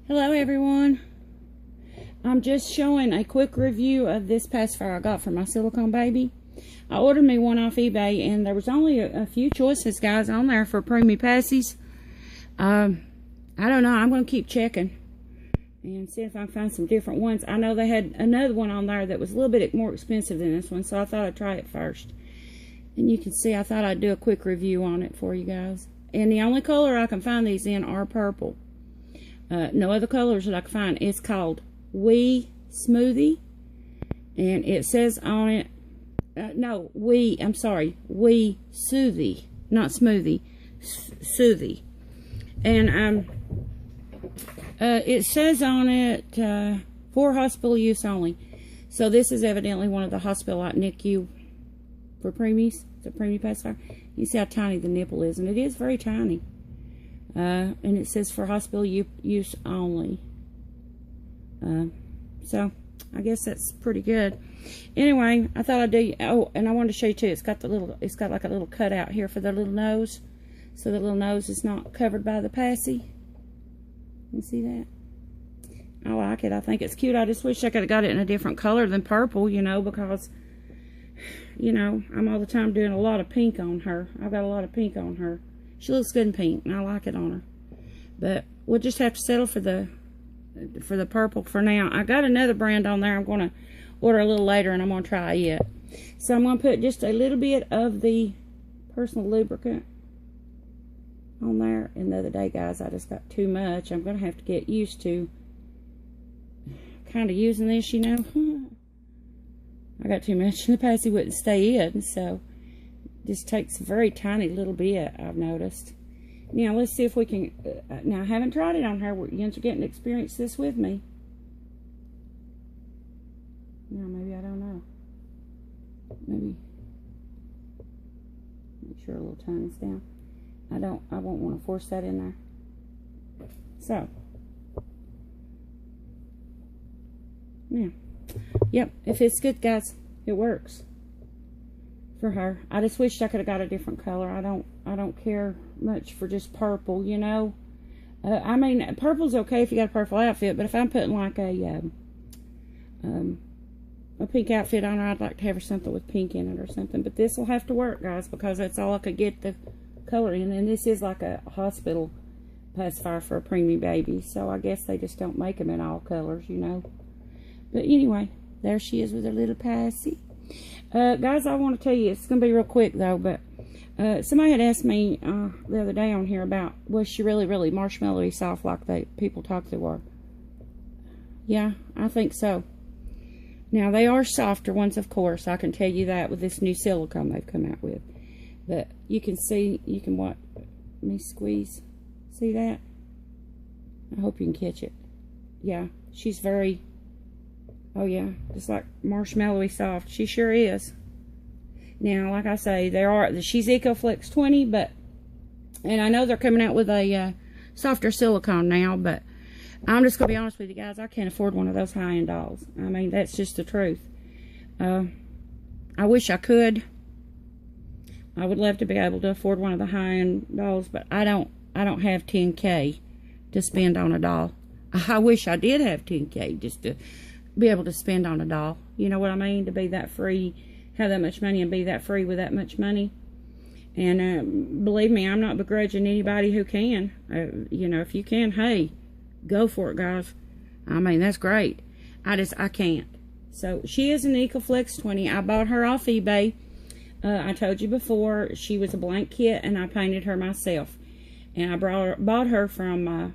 Hello everyone. I'm just showing a quick review of this pacifier I got for my silicone baby. I ordered me one off eBay and there was only a few choices, guys, on there for Preemie Pacifiers. I don't know. I'm going to keep checking and see if I can find some different ones. I know they had another one on there that was a little bit more expensive than this one, so I thought I'd try it first. And you can see I thought I'd do a quick review on it for you guys. And the only color I can find these in are purple. No other colors that I can find. It's called Wee Smoothie, and it says on it, Wee Soothie, not Smoothie, Soothie. And it says on it for hospital use only. So this is evidently one of the hospital like NICU for preemies. It's a Preemie Pacifier. You see how tiny the nipple is, and it is very tiny. And it says for hospital use only. So I guess that's pretty good. Anyway, I thought I'd do. Oh, and I wanted to show you too. It's got like a little cutout here for the little nose, so the little nose is not covered by the passy. You see that? I like it. I think it's cute. I just wish I could have got it in a different color than purple, you know, because, you know, I'm all the time doing a lot of pink on her. I've got a lot of pink on her. She looks good in pink, and I like it on her. But we'll just have to settle for the purple for now. I got another brand on there I'm going to order a little later, and I'm going to try it. So I'm going to put just a little bit of the personal lubricant on there. And the other day, guys, I just got too much. I'm going to have to get used to kind of using this, you know. I got too much, and the passy wouldn't stay in, so just takes a very tiny little bit, I've noticed. Now, let's see if we can... now, I haven't tried it on her. You're getting to experience this with me. Now, maybe, I don't know. Maybe... make sure a little tongue is down. I won't want to force that in there. So. Yeah. Yep, if it's good, guys, it works. For her. I just wish I could have got a different color. I don't care much for just purple, you know. I mean, purple's okay if you got a purple outfit, but if I'm putting like a pink outfit on her, I'd like to have her something with pink in it or something. But this will have to work, guys, because that's all I could get the color in. And this is like a hospital pacifier for a preemie baby, so I guess they just don't make them in all colors, you know. But anyway, there she is with her little passy. Guys, I want to tell you, it's going to be real quick though, but somebody had asked me the other day on here about, was she really, really marshmallowy soft like people talk they were? Yeah, I think so. Now, they are softer ones, of course. I can tell you that with this new silicone they've come out with. But you can see, let me squeeze. See that? I hope you can catch it. Yeah, she's very... oh yeah, just like marshmallowy soft. She sure is. Now, like I say, she's EcoFlex 20, and I know they're coming out with a softer silicone now, but I'm just going to be honest with you guys, I can't afford one of those high-end dolls. I mean, that's just the truth. I wish I could. I would love to be able to afford one of the high-end dolls, but I don't have $10K to spend on a doll. I wish I did have $10K just to be able to spend on a doll. You know what I mean? To be that free, have that much money and be that free with that much money. And believe me, I'm not begrudging anybody who can. You know, if you can, hey, go for it, guys. I mean, that's great. I can't. So she is an EcoFlex 20. I bought her off eBay. I told you before, she was a blank kit and I painted her myself. And I bought her from on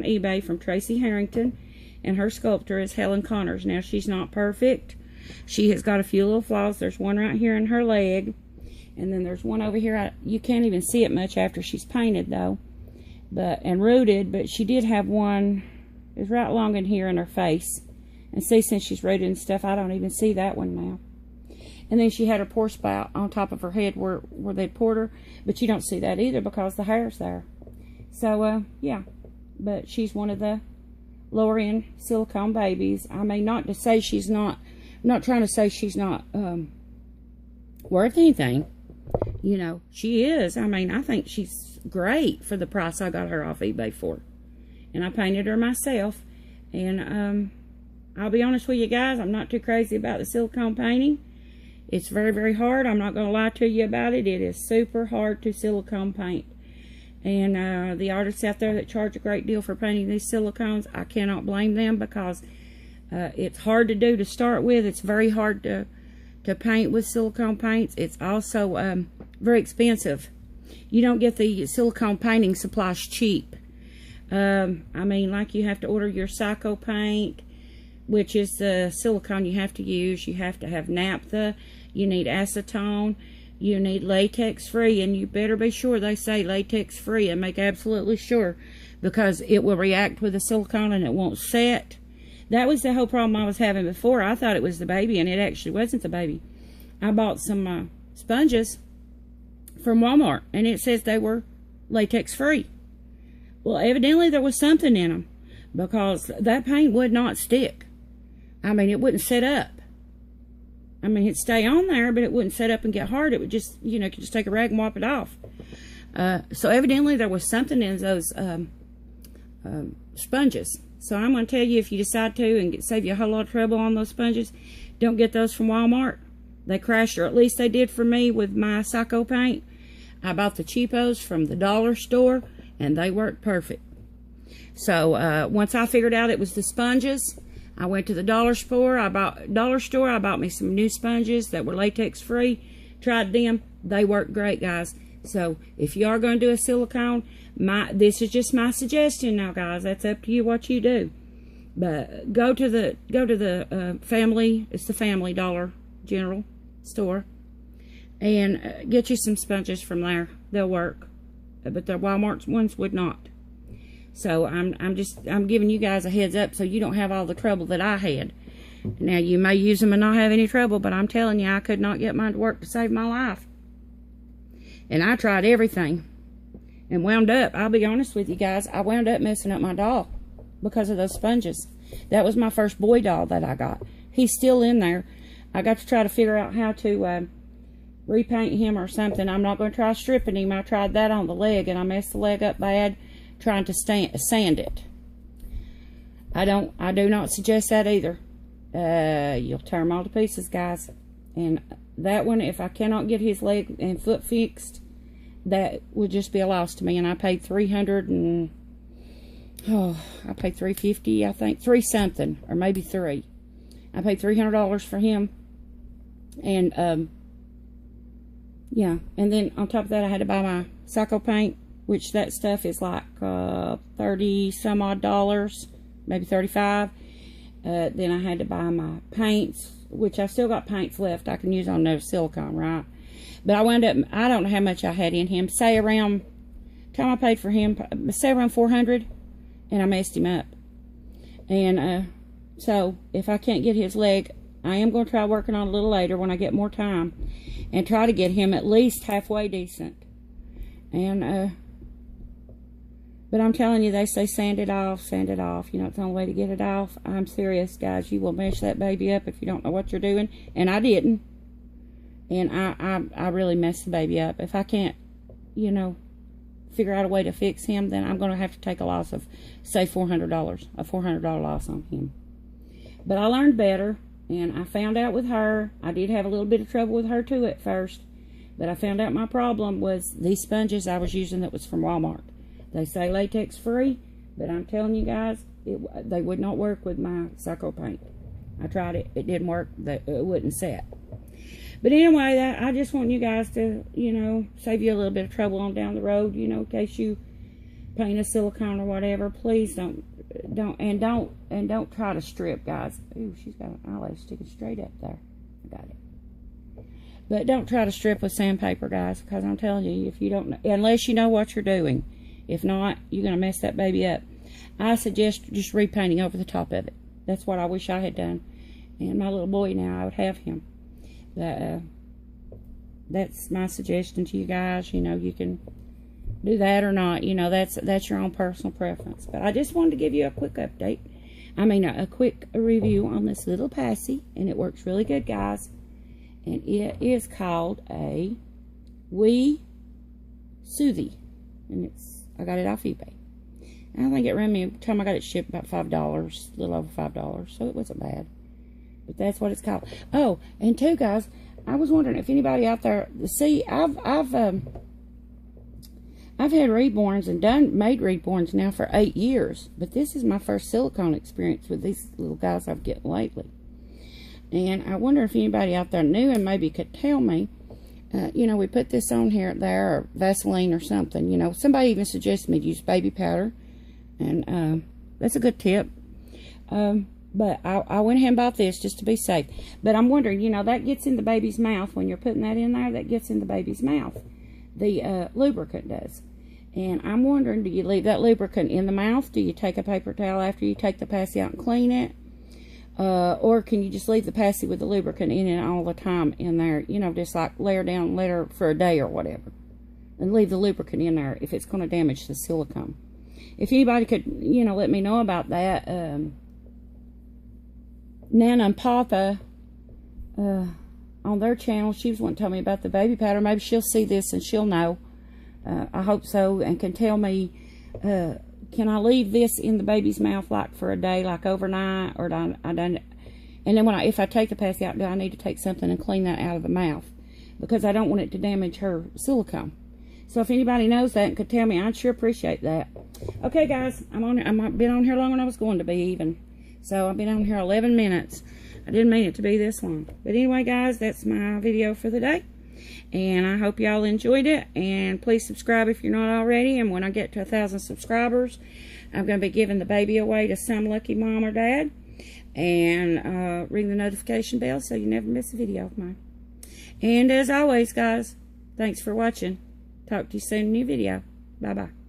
eBay from Tracy Harrington. And her sculptor is Helen Connors. Now, she's not perfect. She has got a few little flaws. There's one right here in her leg. And then there's one over here. You can't even see it much after she's painted, though. And rooted. But she did have one. It's right along in here in her face. And see, since she's rooted and stuff, I don't even see that one now. And then she had her pour spout on top of her head where they'd poured her. But you don't see that either because the hair's there. So, yeah. But she's one of the lower end silicone babies. I mean, not to say she's not, I'm not trying to say she's not worth anything. You know, she is. I mean, I think she's great for the price I got her off eBay for. and I painted her myself. And I'll be honest with you guys, I'm not too crazy about the silicone painting. It's very, very hard. I'm not going to lie to you about it. It is super hard to silicone paint. And the artists out there that charge a great deal for painting these silicones, I cannot blame them, because it's hard to do to start with. It's very hard to paint with silicone paints. It's also very expensive. You don't get the silicone painting supplies cheap. I mean, like, you have to order your Psycho paint, which is the silicone you have to use. You have to have naphtha. You need acetone. You need latex free, and you better be sure they say latex free, and make absolutely sure, because it will react with the silicone and it won't set. That was the whole problem I was having before. I thought it was the baby, and it actually wasn't the baby. I bought some sponges from Walmart, and it says they were latex free. Well, evidently there was something in them, because that paint would not stick. I mean, it wouldn't set up. I mean, it'd stay on there, but it wouldn't set up and get hard. It would just, you know, you could just take a rag and wipe it off. So evidently there was something in those sponges. So I'm going to tell you, if you decide to and save you a whole lot of trouble on those sponges, don't get those from Walmart. They crash, or at least they did for me with my Psycho paint. I bought the cheapos from the dollar store, and they worked perfect. So once I figured out it was the sponges, I went to the dollar store. I bought me some new sponges that were latex free. Tried them. They work great, guys. So if you are going to do a silicone, this is just my suggestion now, guys. That's up to you what you do. But go to the family. It's the Family Dollar General store, and get you some sponges from there. They'll work, but the Walmart ones would not. So I'm giving you guys a heads up so you don't have all the trouble that I had. Now, you may use them and not have any trouble, but I'm telling you, I could not get mine to work to save my life. And I tried everything, and wound up, I'll be honest with you guys, I wound up messing up my doll because of those sponges. That was my first boy doll that I got. He's still in there. I got to try to figure out how to repaint him or something. I'm not going to try stripping him. I tried that on the leg, and I messed the leg up bad trying to sand it. I do not suggest that either. You'll tear them all to pieces, guys. And that one, if I cannot get his leg and foot fixed, that would just be a loss to me. And I paid $350, I think, $3 something, or maybe $3. I paid $300 for him. And yeah, and then on top of that, I had to buy my Psycho paint, which that stuff is like 30 some odd dollars, maybe 35. Then I had to buy my paints, which I've still got paints left I can use on those silicone, right? But I wound up, I don't know how much I had in him. Say around, time I paid for him, say around $400, and I messed him up. And so if I can't get his leg, I am going to try working on it a little later when I get more time, and try to get him at least halfway decent. And but I'm telling you, they say sand it off, sand it off. You know, it's the only way to get it off. I'm serious, guys. You will mess that baby up if you don't know what you're doing. And I didn't. And I really messed the baby up. If I can't, you know, figure out a way to fix him, then I'm going to have to take a loss of, say, $400. A $400 loss on him. But I learned better. And I found out with her, I did have a little bit of trouble with her too at first. But I found out my problem was these sponges I was using that was from Walmart. They say latex free, but I'm telling you guys, they would not work with my Psycho paint. I tried it. It didn't work. It wouldn't set. But anyway, I just want you guys to, you know, save you a little bit of trouble on down the road, you know, in case you paint a silicone or whatever. Please don't try to strip, guys. Ooh, she's got an eyelash sticking straight up there. I got it. But don't try to strip with sandpaper, guys, because I'm telling you, if you don't, unless you know what you're doing. If not, you're going to mess that baby up. I suggest just repainting over the top of it. That's what I wish I had done. And my little boy now, I would have him. But that's my suggestion to you guys. You know, you can do that or not. You know, that's your own personal preference. But I just wanted to give you a quick update. I mean, a quick review on this little Passy. And it works really good, guys. And it is called a Wee Soothie. And I got it off eBay. I think it ran me, by the time I got it shipped, about $5, a little over $5, so it wasn't bad. But that's what it's called. Oh, and too, guys, I was wondering if anybody out there, see, I've had Reborns and made Reborns now for 8 years, but this is my first silicone experience with these little guys I've getting lately. And I wonder if anybody out there knew and maybe could tell me, you know, we put this on here, there, or Vaseline or something. You know, somebody even suggested me to use baby powder, and that's a good tip. But I went ahead and bought this just to be safe. But I'm wondering, you know, that gets in the baby's mouth. When you're putting that in there, that gets in the baby's mouth. The lubricant does. And I'm wondering, do you leave that lubricant in the mouth? Do you take a paper towel after you take the passy out and clean it? Or can you just leave the passy with the lubricant in it all the time in there? You know, just like layer down, let her for a day or whatever. And leave the lubricant in there if it's going to damage the silicone. If anybody could, you know, let me know about that. Nana and Papa, on their channel, she was wanting to tell me about the baby powder. Maybe she'll see this and she'll know. I hope so, and can tell me, can I leave this in the baby's mouth like for a day, like overnight, or I don't? And then if I take the passy out, do I need to take something and clean that out of the mouth? Because I don't want it to damage her silicone. So if anybody knows that and could tell me, I'd sure appreciate that. Okay, guys, I've been on here longer than I was going to be even. So I've been on here 11 minutes. I didn't mean it to be this long. But anyway, guys, that's my video for the day. And I hope y'all enjoyed it. And please subscribe if you're not already. And when I get to 1,000 subscribers, I'm going to be giving the baby away to some lucky mom or dad. And ring the notification bell so you never miss a video of mine. And as always, guys, thanks for watching. Talk to you soon in a new video. Bye-bye.